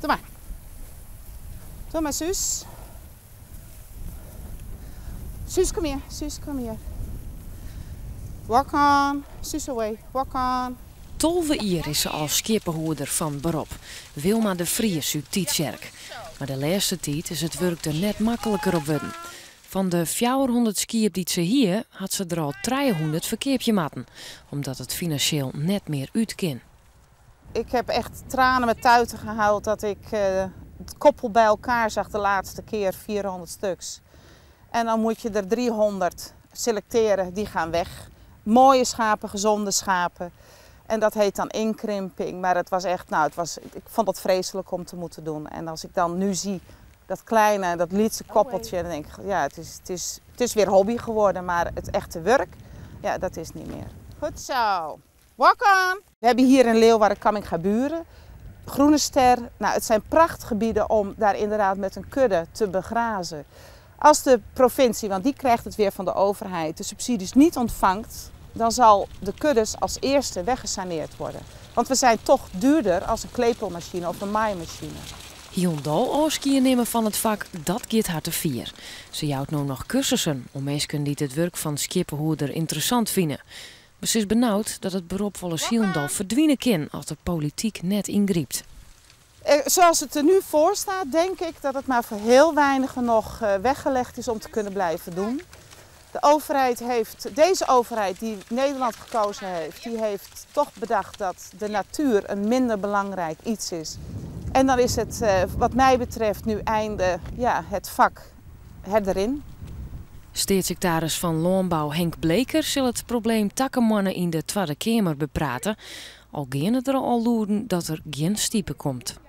Doe maar. Doe maar, Suus. Suus, kom hier. Suus, kom hier. Walk on. Suus away. Walk on. 12 jaar is ze als skipperhoerder van beroep. Wilma de Vries uit Tietjerk. Maar de laatste tijd is het werk er net makkelijker op worden. Van de 400 skip die ze hier had ze er al 300 verkeerpje matten. Omdat het financieel net meer uit kan. Ik heb echt tranen met tuiten gehuild dat ik het koppel bij elkaar zag de laatste keer, 400 stuks. En dan moet je er 300 selecteren, die gaan weg. Mooie schapen, gezonde schapen. En dat heet dan inkrimping. Maar het was echt, ik vond het vreselijk om te moeten doen. En als ik dan nu zie dat kleine, dat lietse koppeltje, dan denk ik, ja, het is weer hobby geworden. Maar het echte werk, ja, dat is niet meer. Goed zo. Walk on! We hebben hier in Leeuwarden Kamminga-Buren. Groene Ster. Nou, het zijn prachtgebieden om daar inderdaad met een kudde te begrazen. Als de provincie, want die krijgt het weer van de overheid, de subsidies niet ontvangt, dan zal de kuddes als eerste weggesaneerd worden. Want we zijn toch duurder als een klepelmachine of een maaimachine. Hyundai oorskiën nemen van het vak, dat gaat haar te vier. Ze houdt nu nog cursussen om mensen die het werk van skipperhoerder interessant vinden. Maar ze is benauwd dat het beroep volgens Hyundai verdwijnen kan als de politiek net ingrijpt. Zoals het er nu voor staat, denk ik dat het maar voor heel weinigen nog weggelegd is om te kunnen blijven doen. Deze overheid die Nederland gekozen heeft, die heeft toch bedacht dat de natuur een minder belangrijk iets is. En dan is het wat mij betreft nu einde het vak herderin. Staatssecretaris van Landbouw Henk Bleker zal het probleem takkenmannen in de Tweede Kamer bepraten. Al gaan het er al loeren dat er geen stiepen komt.